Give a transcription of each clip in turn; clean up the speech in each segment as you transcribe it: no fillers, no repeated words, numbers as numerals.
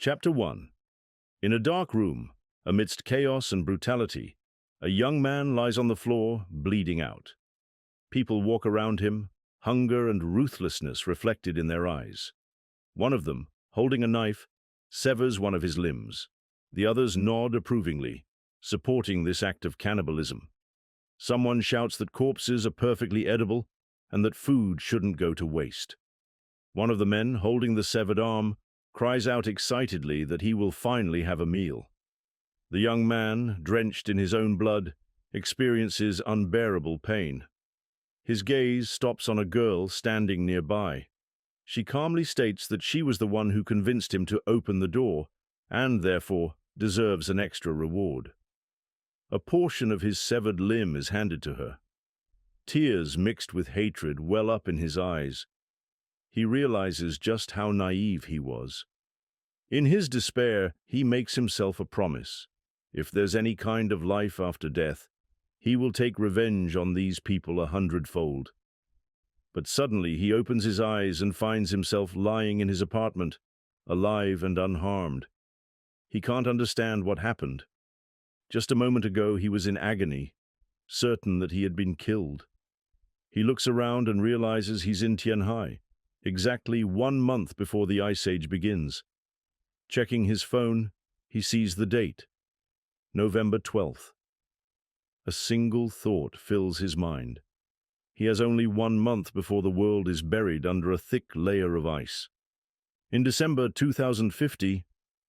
Chapter 1. In a dark room, amidst chaos and brutality, a young man lies on the floor, bleeding out. People walk around him, hunger and ruthlessness reflected in their eyes. One of them, holding a knife, severs one of his limbs. The others nod approvingly, supporting this act of cannibalism. Someone shouts that corpses are perfectly edible and that food shouldn't go to waste. One of the men, holding the severed arm, cries out excitedly that he will finally have a meal. The young man, drenched in his own blood, experiences unbearable pain. His gaze stops on a girl standing nearby. She calmly states that she was the one who convinced him to open the door, and therefore deserves an extra reward. A portion of his severed limb is handed to her. Tears mixed with hatred well up in his eyes. He realizes just how naive he was. In his despair, he makes himself a promise. If there's any kind of life after death, he will take revenge on these people 100-fold. But suddenly he opens his eyes and finds himself lying in his apartment, alive and unharmed. He can't understand what happened. Just a moment ago he was in agony, certain that he had been killed. He looks around and realizes he's in Tianhai, exactly 1 month before the Ice Age begins. Checking his phone, he sees the date, November 12th. A single thought fills his mind. He has only 1 month before the world is buried under a thick layer of ice. In December 2050,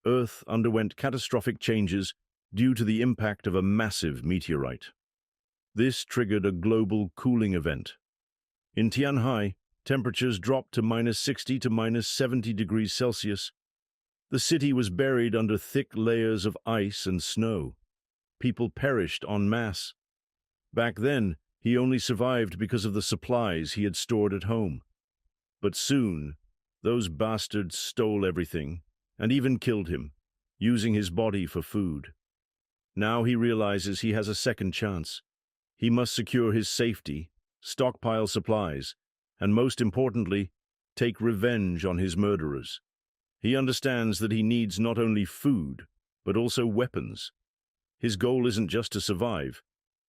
Earth underwent catastrophic changes due to the impact of a massive meteorite. This triggered a global cooling event. In Tianhai, temperatures dropped to -60 to -70 degrees Celsius. The city was buried under thick layers of ice and snow. People perished en masse. Back then, he only survived because of the supplies he had stored at home. But soon, those bastards stole everything and even killed him, using his body for food. Now he realizes he has a second chance. He must secure his safety, stockpile supplies, and most importantly, take revenge on his murderers. He understands that he needs not only food, but also weapons. His goal isn't just to survive,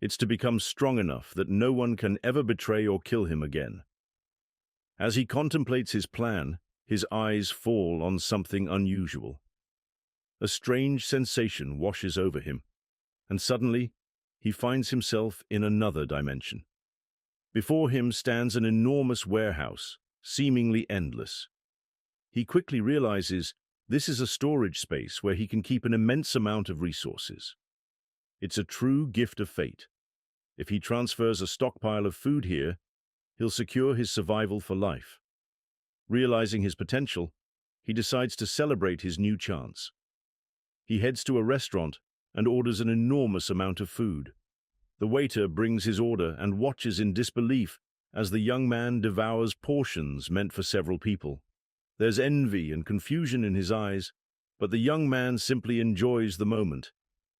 it's to become strong enough that no one can ever betray or kill him again. As he contemplates his plan, his eyes fall on something unusual. A strange sensation washes over him, and suddenly, he finds himself in another dimension. Before him stands an enormous warehouse, seemingly endless. He quickly realizes this is a storage space where he can keep an immense amount of resources. It's a true gift of fate. If he transfers a stockpile of food here, he'll secure his survival for life. Realizing his potential, he decides to celebrate his new chance. He heads to a restaurant and orders an enormous amount of food. The waiter brings his order and watches in disbelief as the young man devours portions meant for several people. There's envy and confusion in his eyes, but the young man simply enjoys the moment.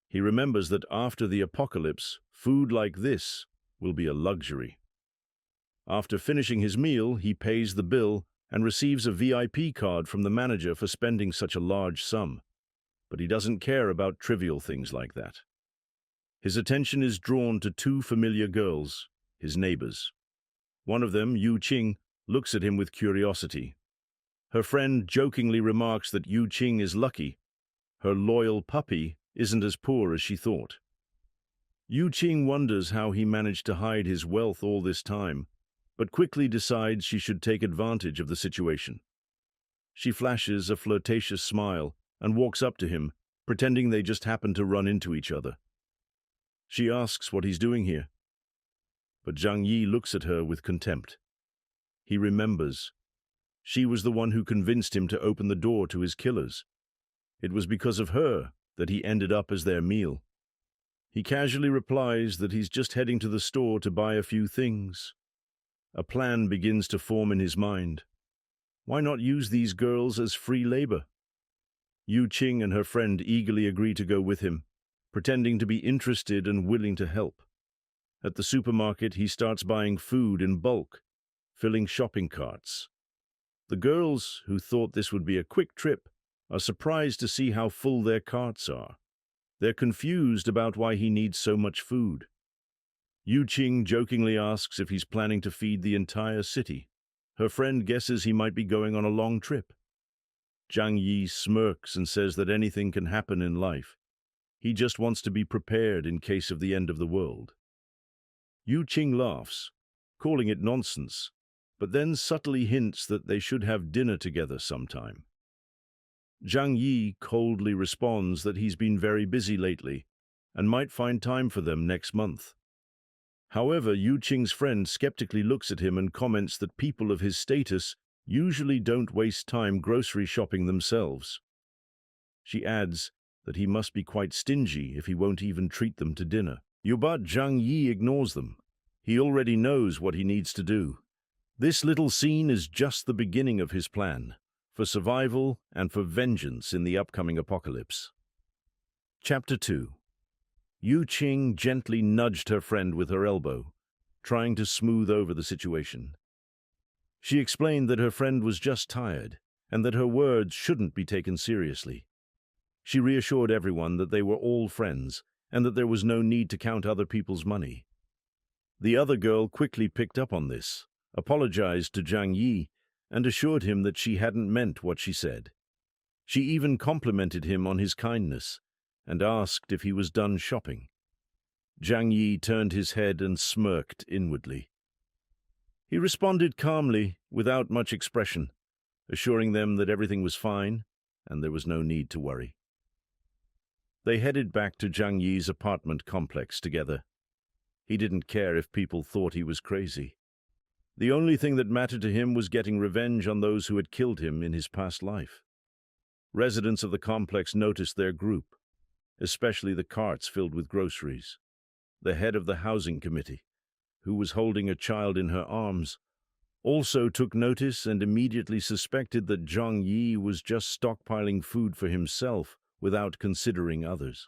He remembers that after the apocalypse, food like this will be a luxury. After finishing his meal, he pays the bill and receives a VIP card from the manager for spending such a large sum. But he doesn't care about trivial things like that. His attention is drawn to 2 familiar girls, his neighbors. One of them, Yu Qing, looks at him with curiosity. Her friend jokingly remarks that Yu Qing is lucky. Her loyal puppy isn't as poor as she thought. Yu Qing wonders how he managed to hide his wealth all this time, but quickly decides she should take advantage of the situation. She flashes a flirtatious smile and walks up to him, pretending they just happened to run into each other. She asks what he's doing here. But Zhang Yi looks at her with contempt. He remembers. She was the one who convinced him to open the door to his killers. It was because of her that he ended up as their meal. He casually replies that he's just heading to the store to buy a few things. A plan begins to form in his mind. Why not use these girls as free labor? Yu Qing and her friend eagerly agree to go with him, pretending to be interested and willing to help. At the supermarket, he starts buying food in bulk, filling shopping carts. The girls, who thought this would be a quick trip, are surprised to see how full their carts are. They're confused about why he needs so much food. Yu Qing jokingly asks if he's planning to feed the entire city. Her friend guesses he might be going on a long trip. Zhang Yi smirks and says that anything can happen in life. He just wants to be prepared in case of the end of the world. Yu Qing laughs, calling it nonsense, but then subtly hints that they should have dinner together sometime. Zhang Yi coldly responds that he's been very busy lately and might find time for them next month. However, Yu Qing's friend skeptically looks at him and comments that people of his status usually don't waste time grocery shopping themselves. She adds that he must be quite stingy if he won't even treat them to dinner. But Zhang Yi ignores them. He already knows what he needs to do. This little scene is just the beginning of his plan, for survival and for vengeance in the upcoming apocalypse. Chapter 2. Yu Qing gently nudged her friend with her elbow, trying to smooth over the situation. She explained that her friend was just tired and that her words shouldn't be taken seriously. She reassured everyone that they were all friends and that there was no need to count other people's money. The other girl quickly picked up on this, apologized to Zhang Yi, and assured him that she hadn't meant what she said. She even complimented him on his kindness and asked if he was done shopping. Zhang Yi turned his head and smirked inwardly. He responded calmly, without much expression, assuring them that everything was fine and there was no need to worry. They headed back to Zhang Yi's apartment complex together. He didn't care if people thought he was crazy. The only thing that mattered to him was getting revenge on those who had killed him in his past life. Residents of the complex noticed their group, especially the carts filled with groceries. The head of the housing committee, who was holding a child in her arms, also took notice and immediately suspected that Zhang Yi was just stockpiling food for himself without considering others.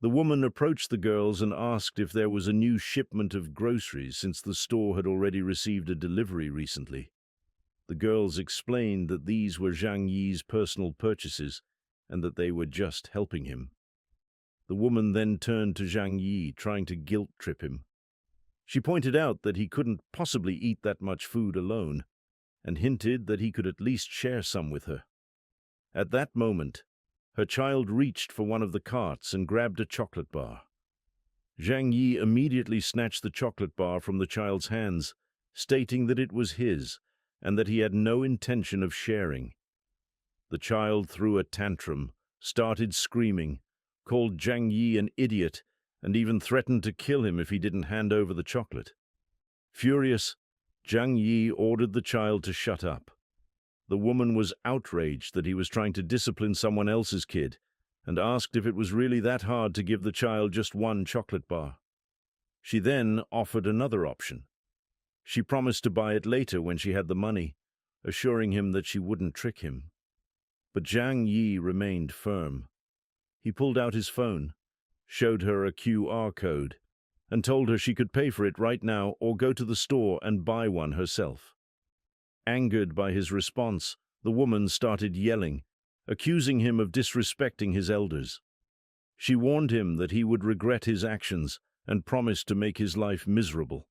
The woman approached the girls and asked if there was a new shipment of groceries since the store had already received a delivery recently. The girls explained that these were Zhang Yi's personal purchases and that they were just helping him. The woman then turned to Zhang Yi, trying to guilt-trip him. She pointed out that he couldn't possibly eat that much food alone, and hinted that he could at least share some with her. At that moment, her child reached for one of the carts and grabbed a chocolate bar. Zhang Yi immediately snatched the chocolate bar from the child's hands, stating that it was his and that he had no intention of sharing. The child threw a tantrum, started screaming, called Zhang Yi an idiot, and even threatened to kill him if he didn't hand over the chocolate. Furious, Zhang Yi ordered the child to shut up. The woman was outraged that he was trying to discipline someone else's kid and asked if it was really that hard to give the child just one chocolate bar. She then offered another option. She promised to buy it later when she had the money, assuring him that she wouldn't trick him. But Zhang Yi remained firm. He pulled out his phone, showed her a QR code, and told her she could pay for it right now or go to the store and buy one herself. Angered by his response, the woman started yelling, accusing him of disrespecting his elders. She warned him that he would regret his actions and promised to make his life miserable.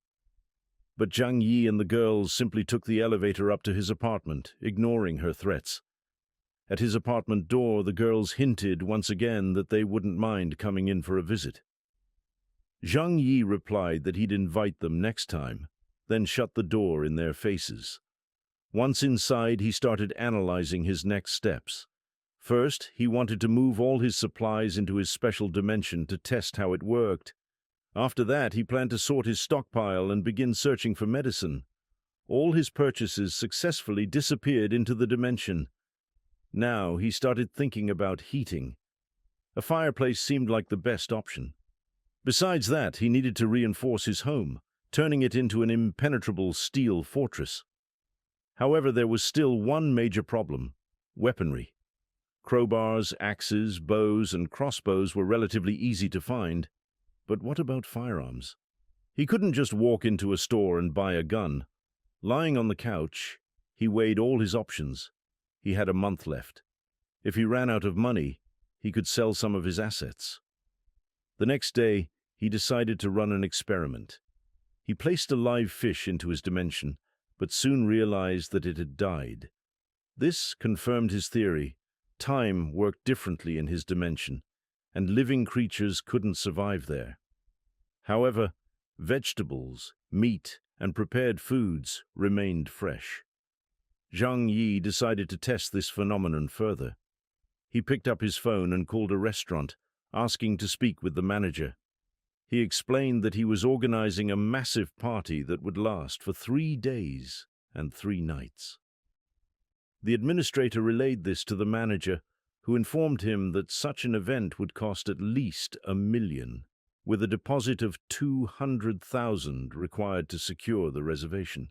But Zhang Yi and the girls simply took the elevator up to his apartment, ignoring her threats. At his apartment door, the girls hinted once again that they wouldn't mind coming in for a visit. Zhang Yi replied that he'd invite them next time, then shut the door in their faces. Once inside, he started analyzing his next steps. First, he wanted to move all his supplies into his special dimension to test how it worked. After that, he planned to sort his stockpile and begin searching for medicine. All his purchases successfully disappeared into the dimension. Now he started thinking about heating. A fireplace seemed like the best option. Besides that, he needed to reinforce his home, turning it into an impenetrable steel fortress. However, there was still one major problem: weaponry. Crowbars, axes, bows, and crossbows were relatively easy to find. But what about firearms? He couldn't just walk into a store and buy a gun. Lying on the couch, he weighed all his options. He had a month left, If he ran out of money, he could sell some of his assets. The next day, he decided to run an experiment. He placed a live fish into his dimension, but soon realized that it had died. This confirmed his theory. Time worked differently in his dimension, and living creatures couldn't survive there. However, vegetables, meat, and prepared foods remained fresh. Zhang Yi decided to test this phenomenon further. He picked up his phone and called a restaurant, asking to speak with the manager. He explained that he was organizing a massive party that would last for 3 days and 3 nights. The administrator relayed this to the manager, who informed him that such an event would cost at least $1 million, with a deposit of $200,000 required to secure the reservation.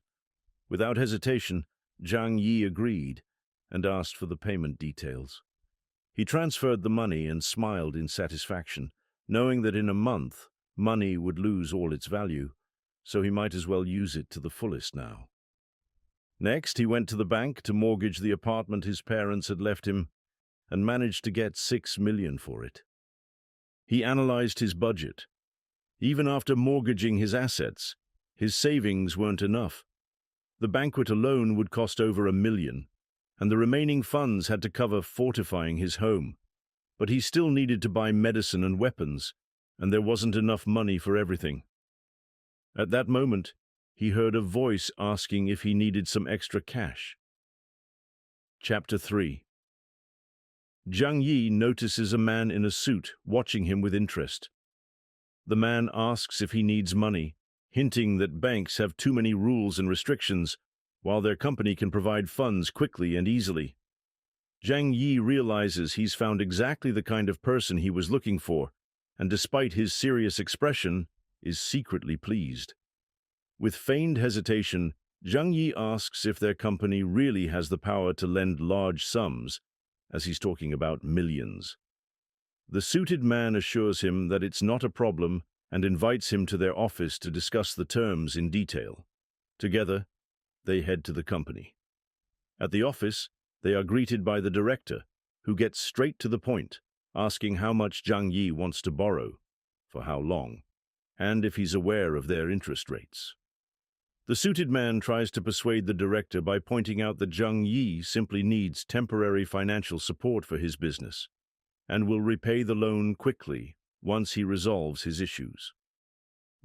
Without hesitation, Zhang Yi agreed and asked for the payment details. He transferred the money and smiled in satisfaction, knowing that in a month, money would lose all its value, so he might as well use it to the fullest now. Next, he went to the bank to mortgage the apartment his parents had left him and managed to get $6 million for it. He analyzed his budget. Even after mortgaging his assets, his savings weren't enough. The banquet alone would cost over $1 million, and the remaining funds had to cover fortifying his home. But he still needed to buy medicine and weapons, and there wasn't enough money for everything. At that moment, he heard a voice asking if he needed some extra cash. Chapter 3. Zhang Yi notices a man in a suit watching him with interest. The man asks if he needs money, hinting that banks have too many rules and restrictions, while their company can provide funds quickly and easily. Zhang Yi realizes he's found exactly the kind of person he was looking for, and despite his serious expression, is secretly pleased. With feigned hesitation, Zhang Yi asks if their company really has the power to lend large sums, as he's talking about millions. The suited man assures him that it's not a problem and invites him to their office to discuss the terms in detail. Together, they head to the company. At the office, they are greeted by the director, who gets straight to the point, asking how much Zhang Yi wants to borrow, for how long, and if he's aware of their interest rates. The suited man tries to persuade the director by pointing out that Zhang Yi simply needs temporary financial support for his business, and will repay the loan quickly once he resolves his issues.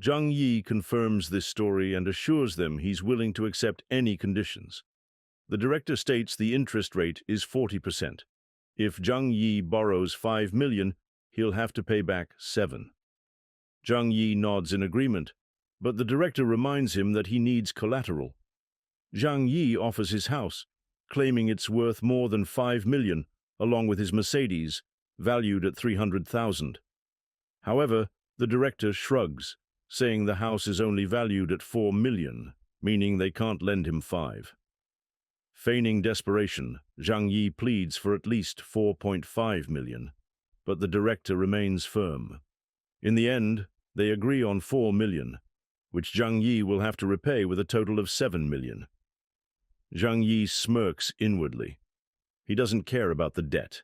Zhang Yi confirms this story and assures them he's willing to accept any conditions. The director states the interest rate is 40%. If Zhang Yi borrows $5 million, he'll have to pay back $7 million. Zhang Yi nods in agreement, but the director reminds him that he needs collateral. Zhang Yi offers his house, claiming it's worth more than $5 million, along with his Mercedes, valued at $300,000. However, the director shrugs, saying the house is only valued at $4 million, meaning they can't lend him $5 million. Feigning desperation, Zhang Yi pleads for at least $4.5 million, but the director remains firm. In the end, they agree on $4 million, which Zhang Yi will have to repay with a total of $7 million. Zhang Yi smirks inwardly. He doesn't care about the debt.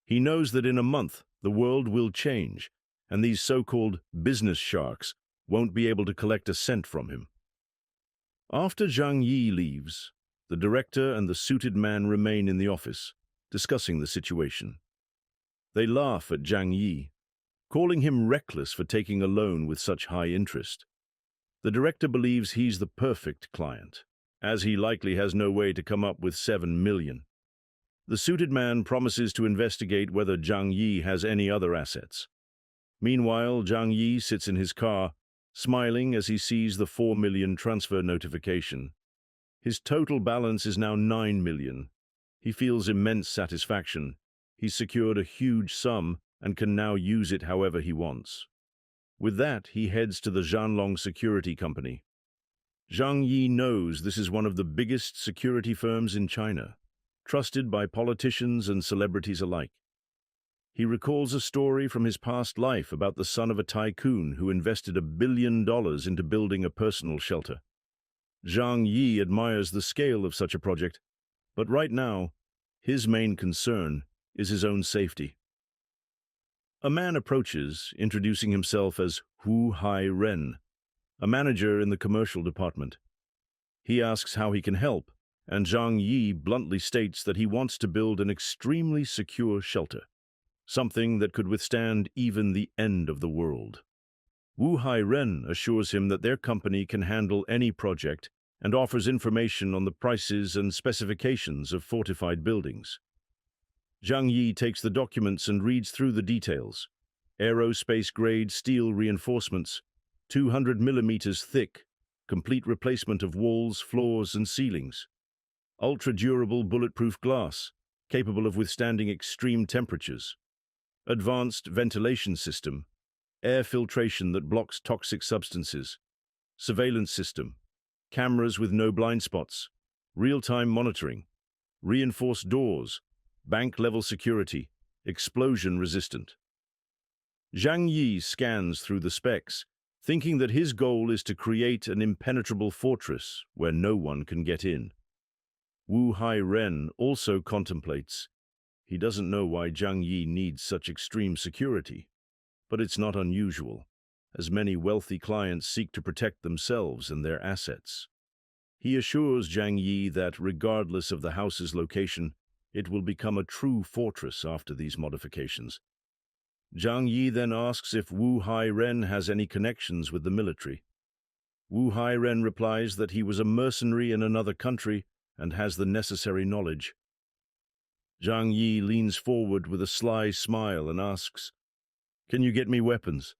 He knows that in a month the world will change, and these so-called business sharks won't be able to collect a cent from him. After Zhang Yi leaves, the director and the suited man remain in the office, discussing the situation. They laugh at Zhang Yi, calling him reckless for taking a loan with such high interest. The director believes he's the perfect client, as he likely has no way to come up with $7 million. The suited man promises to investigate whether Zhang Yi has any other assets. Meanwhile, Zhang Yi sits in his car, smiling as he sees the $4 million transfer notification. His total balance is now $9 million. He feels immense satisfaction. He's secured a huge sum and can now use it however he wants. With that, he heads to the Zhanlong Security Company. Zhang Yi knows this is one of the biggest security firms in China, trusted by politicians and celebrities alike. He recalls a story from his past life about the son of a tycoon who invested $1 billion into building a personal shelter. Zhang Yi admires the scale of such a project, but right now, his main concern is his own safety. A man approaches, introducing himself as Wu Hai-ren, a manager in the commercial department. He asks how he can help, and Zhang Yi bluntly states that he wants to build an extremely secure shelter, something that could withstand even the end of the world. Wu Hai-ren assures him that their company can handle any project and offers information on the prices and specifications of fortified buildings. Zhang Yi takes the documents and reads through the details. Aerospace-grade steel reinforcements, 200 millimeters thick, complete replacement of walls, floors, and ceilings. Ultra-durable bulletproof glass, capable of withstanding extreme temperatures. Advanced ventilation system, air filtration that blocks toxic substances. Surveillance system, cameras with no blind spots. Real-time monitoring. Reinforced doors, bank-level security, explosion-resistant. Zhang Yi scans through the specs, thinking that his goal is to create an impenetrable fortress where no one can get in. Wu Hai-ren also contemplates. He doesn't know why Zhang Yi needs such extreme security, but it's not unusual, as many wealthy clients seek to protect themselves and their assets. He assures Zhang Yi that regardless of the house's location, it will become a true fortress after these modifications. Zhang Yi then asks if Wu Hai-ren has any connections with the military. Wu Hai-ren replies that he was a mercenary in another country and has the necessary knowledge. Zhang Yi leans forward with a sly smile and asks, "Can you get me weapons?